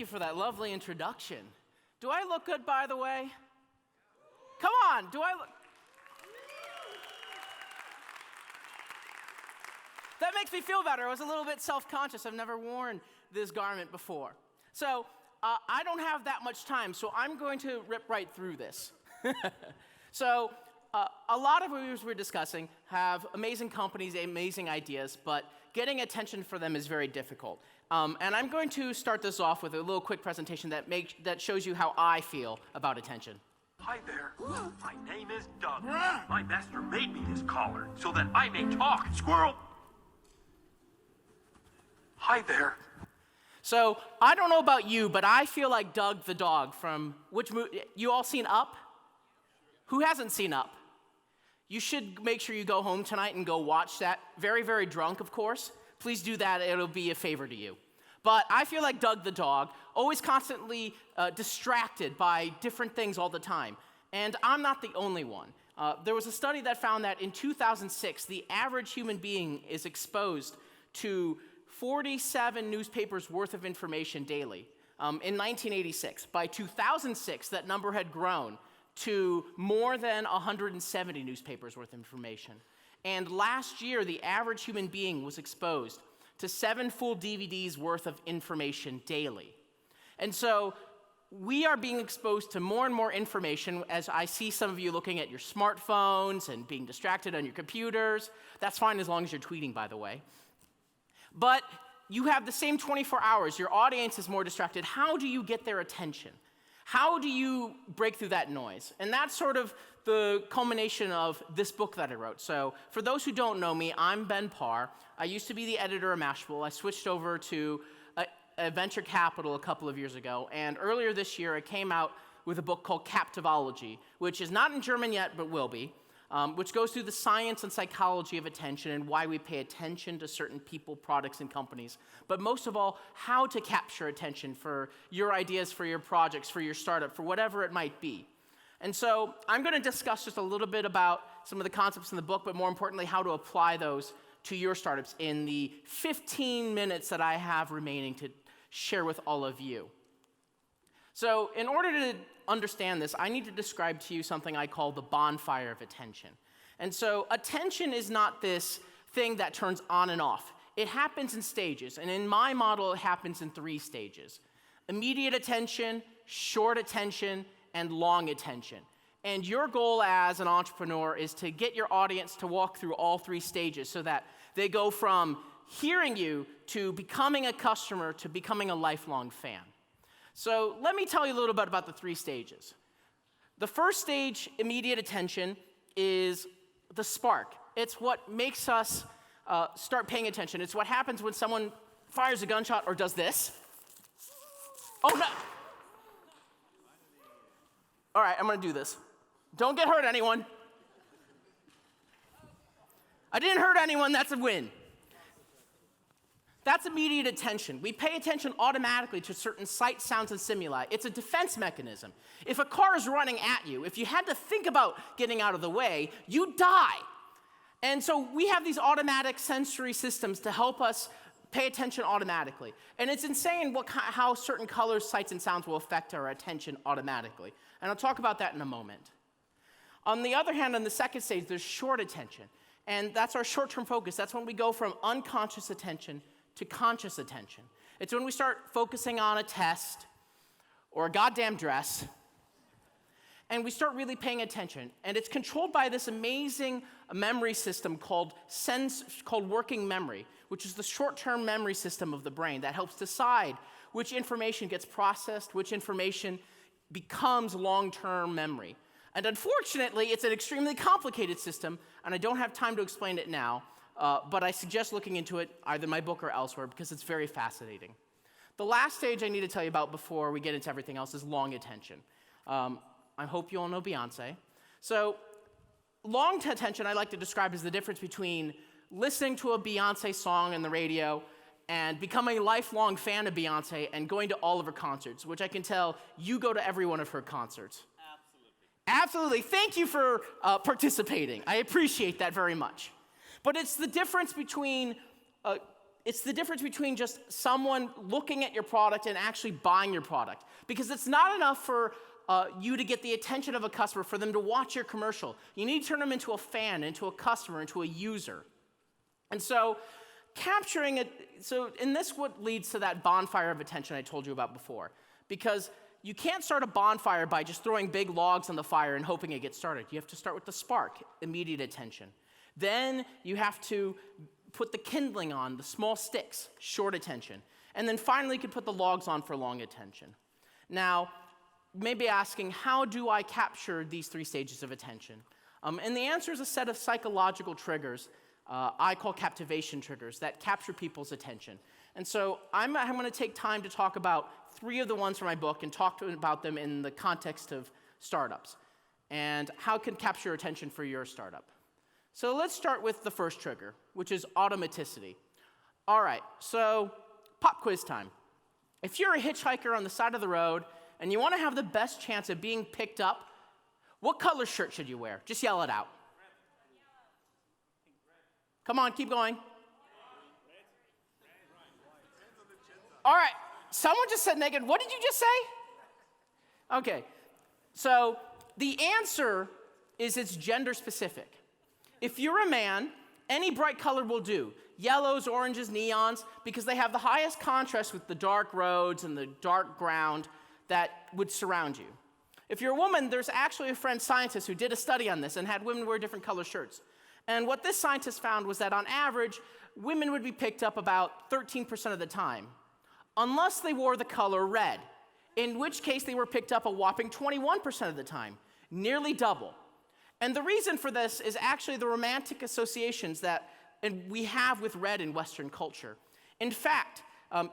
you for that lovely introduction. Do I look good, by the way? Come on, do I look? That makes me feel better. I was a little bit self-conscious. I've never worn this garment before. So I don't have that much time, so I'm going to rip right through this. So a lot of what we're discussing have amazing companies, amazing ideas, but getting attention for them is very difficult. And I'm going to start this off with a little quick presentation that shows you how I feel about attention. Hi there. My name is Doug. My master made me this collar so that I may talk. Squirrel! Hi there. So I don't know about you, but I feel like Doug the dog from which movie? You all seen Up? Who hasn't seen Up? You should make sure you go home tonight and go watch that. Very, very drunk, of course. Please do that. It'll be a favor to you. But I feel like Doug the dog, always constantly distracted by different things all the time. And I'm not the only one. There was a study that found that in 2006, the average human being is exposed to 47 newspapers worth of information daily in 1986. By 2006, that number had grown to more than 170 newspapers worth of information. And last year, the average human being was exposed to 7 full DVDs worth of information daily. And so we are being exposed to more and more information as I see some of you looking at your smartphones and being distracted on your computers. That's fine as long as you're tweeting, by the way. But you have the same 24 hours. Your audience is more distracted. How do you get their attention? How do you break through that noise? And that's sort of the culmination of this book that I wrote. So for those who don't know me, I'm Ben Parr. I used to be the editor of Mashable. I switched over to a venture capital a couple of years ago. And earlier this year, I came out with a book called Captivology, which is not in German yet, but will be. Which goes through the science and psychology of attention and why we pay attention to certain people, products, and companies. But most of all, how to capture attention for your ideas, for your projects, for your startup, for whatever it might be. And so I'm going to discuss just a little bit about some of the concepts in the book, but more importantly, how to apply those to your startups in the 15 minutes that I have remaining to share with all of you. So in order to understand this, I need to describe to you something I call the bonfire of attention. And so attention is not this thing that turns on and off. It happens in stages, and in my model, it happens in 3 stages. Immediate attention, short attention, and long attention. And your goal as an entrepreneur is to get your audience to walk through all 3 stages so that they go from hearing you to becoming a customer to becoming a lifelong fan. So let me tell you a little bit about the 3 stages. The first stage, immediate attention, is the spark. It's what makes us start paying attention. It's what happens when someone fires a gunshot or does this. Oh, no. All right, I'm going to do this. Don't get hurt, anyone. I didn't hurt anyone. That's a win. That's immediate attention. We pay attention automatically to certain sights, sounds, and stimuli. It's a defense mechanism. If a car is running at you, if you had to think about getting out of the way, you die. And so we have these automatic sensory systems to help us pay attention automatically. And it's insane how certain colors, sights, and sounds will affect our attention automatically. And I'll talk about that in a moment. On the other hand, on the second stage, there's short attention. And that's our short-term focus. That's when we go from unconscious attention to conscious attention. It's when we start focusing on a test or a goddamn dress, and we start really paying attention. And it's controlled by this amazing memory system called working memory, which is the short-term memory system of the brain that helps decide which information gets processed, which information becomes long-term memory. And unfortunately, it's an extremely complicated system, and I don't have time to explain it now. But I suggest looking into it either in my book or elsewhere because it's very fascinating. The last stage I need to tell you about before we get into everything else is long attention. I hope you all know Beyonce. So long attention I like to describe as the difference between listening to a Beyonce song on the radio and becoming a lifelong fan of Beyonce and going to all of her concerts, which I can tell you go to every one of her concerts. Absolutely. Thank you for participating. I appreciate that very much. But it's the difference between it's the difference between just someone looking at your product and actually buying your product. Because it's not enough for you to get the attention of a customer, for them to watch your commercial. You need to turn them into a fan, into a customer, into a user. And so capturing it, and this what leads to that bonfire of attention I told you about before. Because you can't start a bonfire by just throwing big logs on the fire and hoping it gets started. You have to start with the spark, immediate attention. Then you have to put the kindling on, the small sticks, short attention. And then finally you can put the logs on for long attention. Now, maybe asking, how do I capture these 3 stages of attention? And the answer is a set of psychological triggers I call captivation triggers that capture people's attention. And so I'm going to take time to talk about 3 of the ones from my book and talk about them in the context of startups and how it can capture your attention for your startup. So let's start with the first trigger, which is automaticity. All right, so pop quiz time. If you're a hitchhiker on the side of the road and you want to have the best chance of being picked up, what color shirt should you wear? Just yell it out. Come on, keep going. All right, someone just said negative. What did you just say? Okay, so the answer is it's gender specific. If you're a man, any bright color will do. Yellows, oranges, neons, because they have the highest contrast with the dark roads and the dark ground that would surround you. If you're a woman, there's actually a French scientist who did a study on this and had women wear different color shirts. And what this scientist found was that on average, women would be picked up about 13% of the time, unless they wore the color red, in which case they were picked up a whopping 21% of the time, nearly double. And the reason for this is actually the romantic associations that we have with red in Western culture. In fact,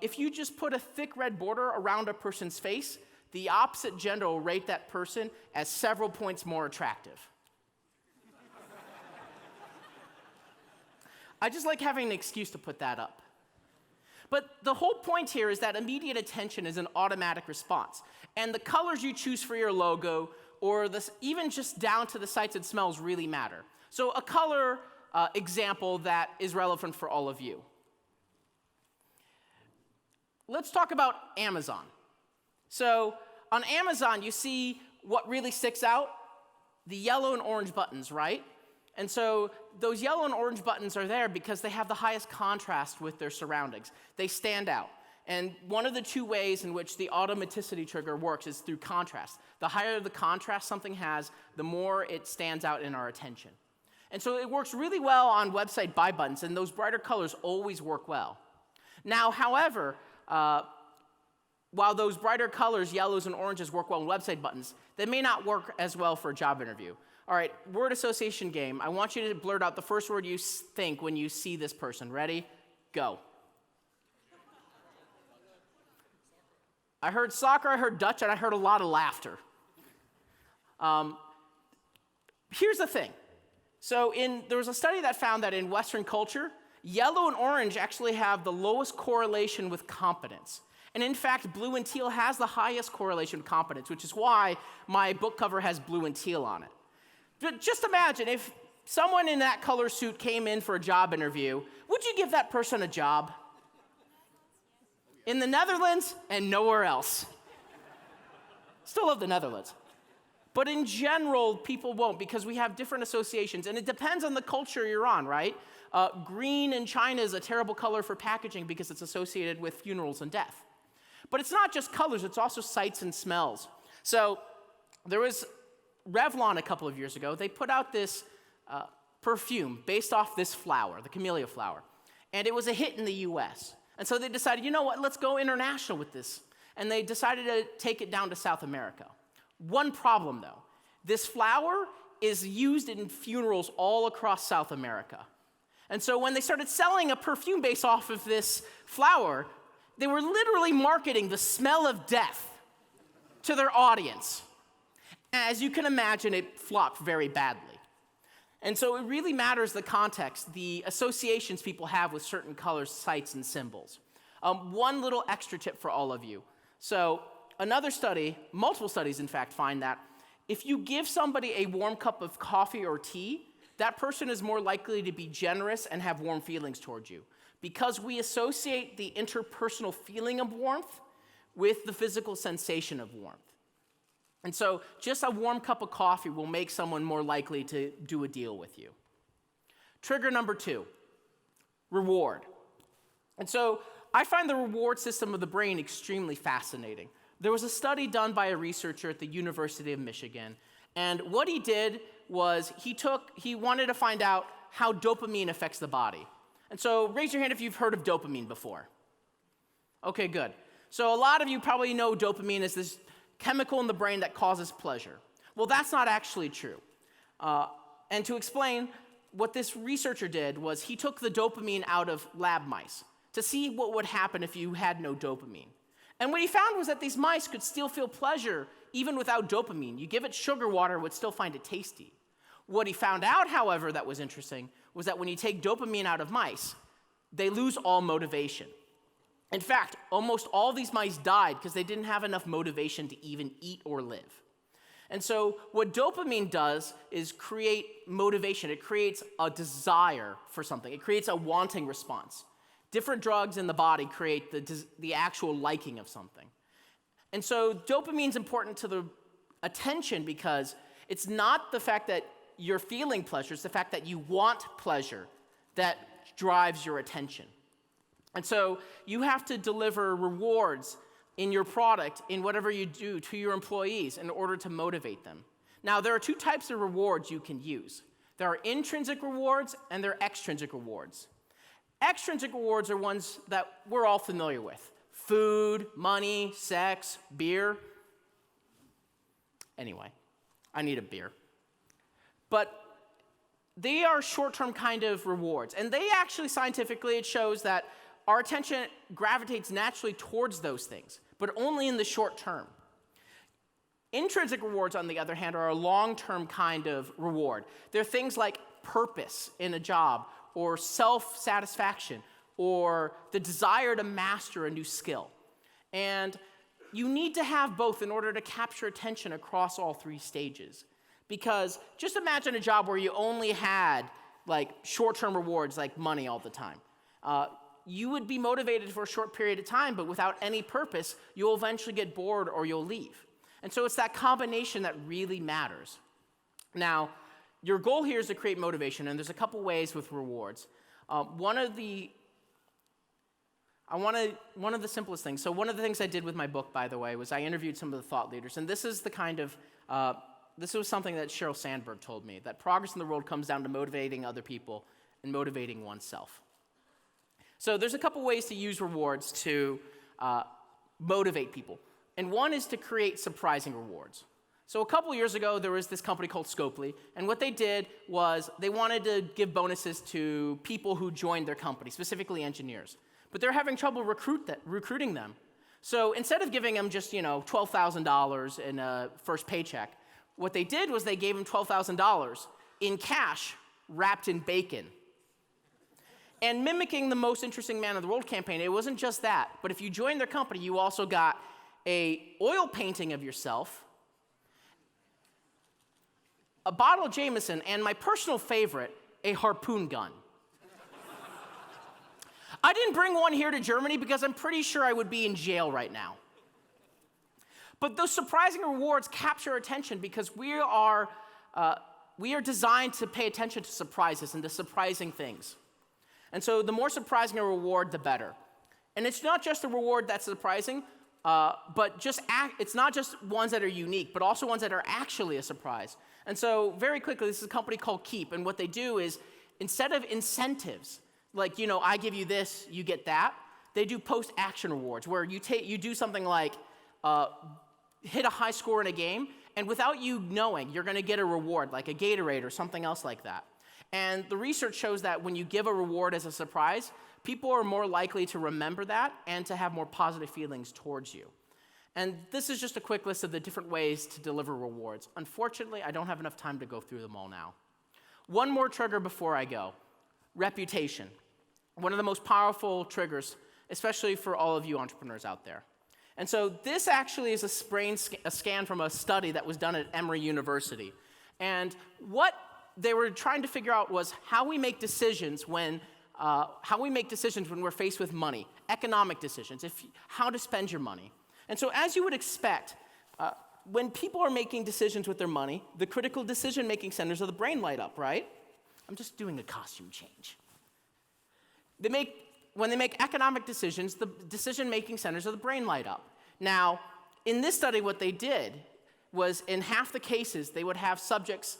if you just put a thick red border around a person's face, the opposite gender will rate that person as several points more attractive. I just like having an excuse to put that up. But the whole point here is that immediate attention is an automatic response. And the colors you choose for your logo, or even just down to the sights and smells, really matter. So a color example that is relevant for all of you. Let's talk about Amazon. So on Amazon, you see what really sticks out? The yellow and orange buttons, right? And so those yellow and orange buttons are there because they have the highest contrast with their surroundings. They stand out. And one of the 2 ways in which the automaticity trigger works is through contrast. The higher the contrast something has, the more it stands out in our attention. And so it works really well on website buy buttons, and those brighter colors always work well. Now, however, while those brighter colors, yellows and oranges, work well on website buttons, they may not work as well for a job interview. All right, word association game. I want you to blurt out the first word you think when you see this person. Ready? Go. I heard soccer, I heard Dutch, and I heard a lot of laughter. Here's the thing. So there was a study that found that in Western culture, yellow and orange actually have the lowest correlation with competence. And in fact, blue and teal has the highest correlation with competence, which is why my book cover has blue and teal on it. But just imagine if someone in that color suit came in for a job interview, would you give that person a job? In the Netherlands and nowhere else. Still love the Netherlands. But in general, people won't because we have different associations. And it depends on the culture you're on, right? Green in China is a terrible color for packaging because it's associated with funerals and death. But it's not just colors, it's also sights and smells. So there was Revlon a couple of years ago. They put out this perfume based off this flower, the camellia flower. And it was a hit in the US. And so they decided, you know what, let's go international with this. And they decided to take it down to South America. One problem, though. This flower is used in funerals all across South America. And so when they started selling a perfume based off of this flower, they were literally marketing the smell of death to their audience. As you can imagine, it flopped very badly. And so it really matters the context, the associations people have with certain colors, sights, and symbols. One little extra tip for all of you. So another study, multiple studies in fact, find that if you give somebody a warm cup of coffee or tea, that person is more likely to be generous and have warm feelings towards you. because we associate the interpersonal feeling of warmth with the physical sensation of warmth. And so just a warm cup of coffee will make someone more likely to do a deal with you. Trigger number 2, reward. And so I find the reward system of the brain extremely fascinating. There was a study done by a researcher at the University of Michigan, and what he did was he wanted to find out how dopamine affects the body. And so raise your hand if you've heard of dopamine before. Okay, good. So a lot of you probably know dopamine is this chemical in the brain that causes pleasure. Well, that's not actually true. And to explain, what this researcher did was he took the dopamine out of lab mice to see what would happen if you had no dopamine. And what he found was that these mice could still feel pleasure even without dopamine. You give it sugar water, it would still find it tasty. What he found out, however, that was interesting, was that when you take dopamine out of mice, they lose all motivation. In fact, almost all these mice died because they didn't have enough motivation to even eat or live. And so what dopamine does is create motivation. It creates a desire for something. It creates a wanting response. Different drugs in the body create the actual liking of something. And so dopamine's important to the attention because it's not the fact that you're feeling pleasure, it's the fact that you want pleasure that drives your attention. And so you have to deliver rewards in your product, in whatever you do, to your employees in order to motivate them. Now, there are 2 types of rewards you can use. There are intrinsic rewards and there are extrinsic rewards. Extrinsic rewards are ones that we're all familiar with. Food, money, sex, beer. Anyway, I need a beer. But they are short-term kind of rewards. And they actually, scientifically, it shows that our attention gravitates naturally towards those things, but only in the short term. Intrinsic rewards, on the other hand, are a long-term kind of reward. They're things like purpose in a job, or self-satisfaction, or the desire to master a new skill. And you need to have both in order to capture attention across all 3 stages. Because just imagine a job where you only had like short-term rewards like money all the time. You would be motivated for a short period of time, but without any purpose, you'll eventually get bored or you'll leave. And so it's that combination that really matters. Now, your goal here is to create motivation, and there's a couple ways with rewards. One of the simplest things, so one of the things I did with my book, by the way, was I interviewed some of the thought leaders, and this is the kind of, this was something that Sheryl Sandberg told me, that progress in the world comes down to motivating other people and motivating oneself. So there's a couple ways to use rewards to motivate people. And one is to create surprising rewards. So a couple years ago, there was this company called Scopely, and what they did was they wanted to give bonuses to people who joined their company, specifically engineers. But they're having trouble recruiting them. So instead of giving them just, $12,000 in a first paycheck, what they did was they gave them $12,000 in cash wrapped in bacon. And mimicking the Most Interesting Man in the World campaign, it wasn't just that, but if you joined their company, you also got an oil painting of yourself, a bottle of Jameson, and my personal favorite, a harpoon gun. I didn't bring one here to Germany because I'm pretty sure I would be in jail right now. But those surprising rewards capture attention because we are designed to pay attention to surprises and to surprising things. And so the more surprising a reward, the better. And it's not just a reward that's surprising, but it's not just ones that are unique, but also ones that are actually a surprise. And so very quickly, this is a company called Keep, and what they do is instead of incentives, like, I give you this, you get that, they do post-action rewards where you do something like hit a high score in a game, and without you knowing, you're going to get a reward, like a Gatorade or something else like that. And the research shows that when you give a reward as a surprise, people are more likely to remember that and to have more positive feelings towards you. And this is just a quick list of the different ways to deliver rewards. Unfortunately, I don't have enough time to go through them all now. One more trigger before I go. Reputation. One of the most powerful triggers, especially for all of you entrepreneurs out there. And so this actually is a scan from a study that was done at Emory University. And what they were trying to figure out was how we make decisions when how we make decisions when we're faced with money, economic decisions, how to spend your money. And so as you would expect, when people are making decisions with their money, the critical decision-making centers of the brain light up, right? I'm just doing a costume change. When they make economic decisions, the decision-making centers of the brain light up. Now, in this study, what they did was in half the cases, they would have subjects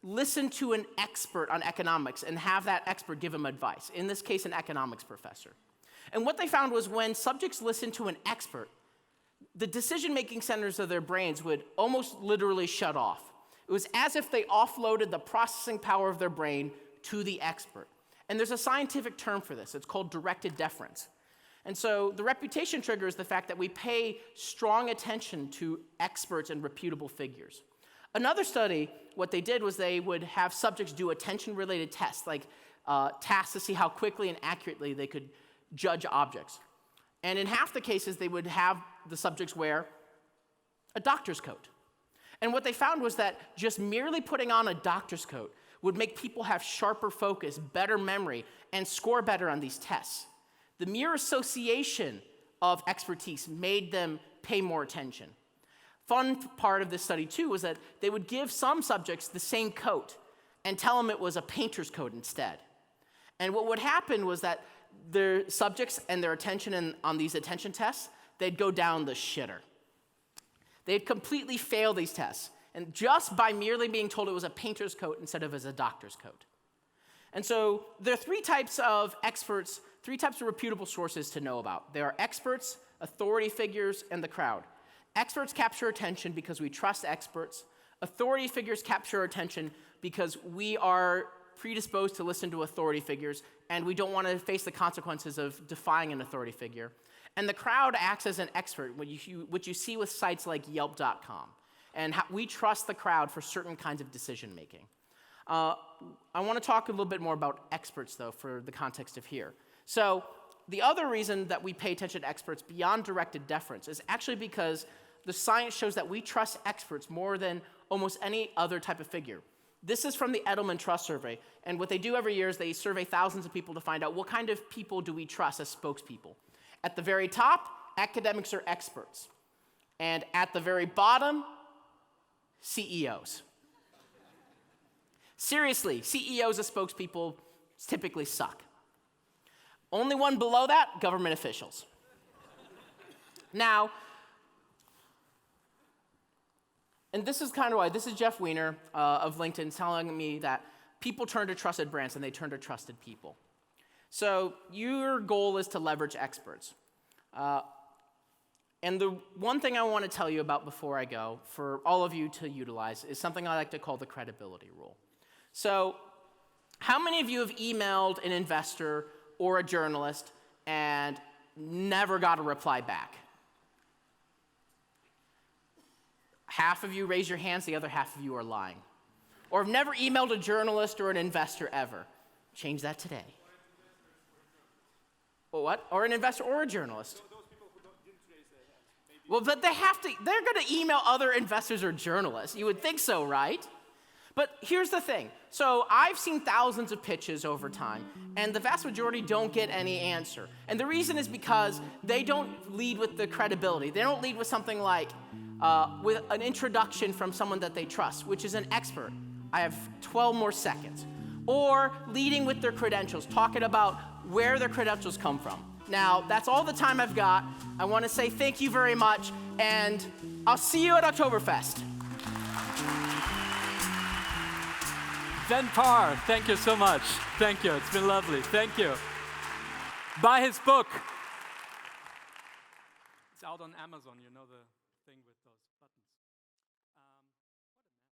listen to an expert on economics and have that expert give them advice, in this case, an economics professor. And what they found was when subjects listened to an expert, the decision-making centers of their brains would almost literally shut off. It was as if they offloaded the processing power of their brain to the expert. And there's a scientific term for this. It's called directed deference. And so the reputation trigger is the fact that we pay strong attention to experts and reputable figures. Another study, what they did was they would have subjects do attention-related tests, like tasks to see how quickly and accurately they could judge objects. And in half the cases, they would have the subjects wear a doctor's coat. And what they found was that just merely putting on a doctor's coat would make people have sharper focus, better memory, and score better on these tests. The mere association of expertise made them pay more attention. Fun part of this study, too, was that they would give some subjects the same coat and tell them it was a painter's coat instead. And what would happen was that their subjects and their attention on these attention tests, they'd go down the shitter. They'd completely fail these tests, and just by merely being told it was a painter's coat instead of as a doctor's coat. And so there are three types of experts, three types of reputable sources to know about. There are experts, authority figures, and the crowd. Experts capture attention because we trust experts. Authority figures capture attention because we are predisposed to listen to authority figures, and we don't want to face the consequences of defying an authority figure. And the crowd acts as an expert, which you see with sites like Yelp.com. And we trust the crowd for certain kinds of decision-making. I want to talk a little bit more about experts, though, for the context of here. So the other reason that we pay attention to experts beyond directed deference is actually because the science shows that we trust experts more than almost any other type of figure. This is from the Edelman Trust Survey, and what they do every year is they survey thousands of people to find out what kind of people do we trust as spokespeople. At the very top, academics or experts. And at the very bottom, CEOs. Seriously, CEOs as spokespeople typically suck. Only one below that, government officials. Now, and this is kind of why, this is Jeff Weiner of LinkedIn telling me that people turn to trusted brands and they turn to trusted people. So your goal is to leverage experts. And the one thing I want to tell you about before I go, for all of you to utilize, is something I like to call the credibility rule. So how many of you have emailed an investor or a journalist and never got a reply back? Half of you raise your hands, the other half of you are lying. Or have never emailed a journalist or an investor ever. Change that today. Well, what? Or an investor or a journalist. Those people who didn't raise their hands, maybe. Well, but they're going to email other investors or journalists. You would think so, right? But here's the thing. So I've seen thousands of pitches over time, and the vast majority don't get any answer. And the reason is because they don't lead with the credibility. They don't lead with something like, with an introduction from someone that they trust, which is an expert. I have 12 more seconds. Or leading with their credentials, talking about where their credentials come from. Now, that's all the time I've got. I want to say thank you very much, and I'll see you at Oktoberfest. Ben Parr, thank you so much. Thank you. It's been lovely. Thank you. Buy his book. It's out on Amazon, you know the thing with those.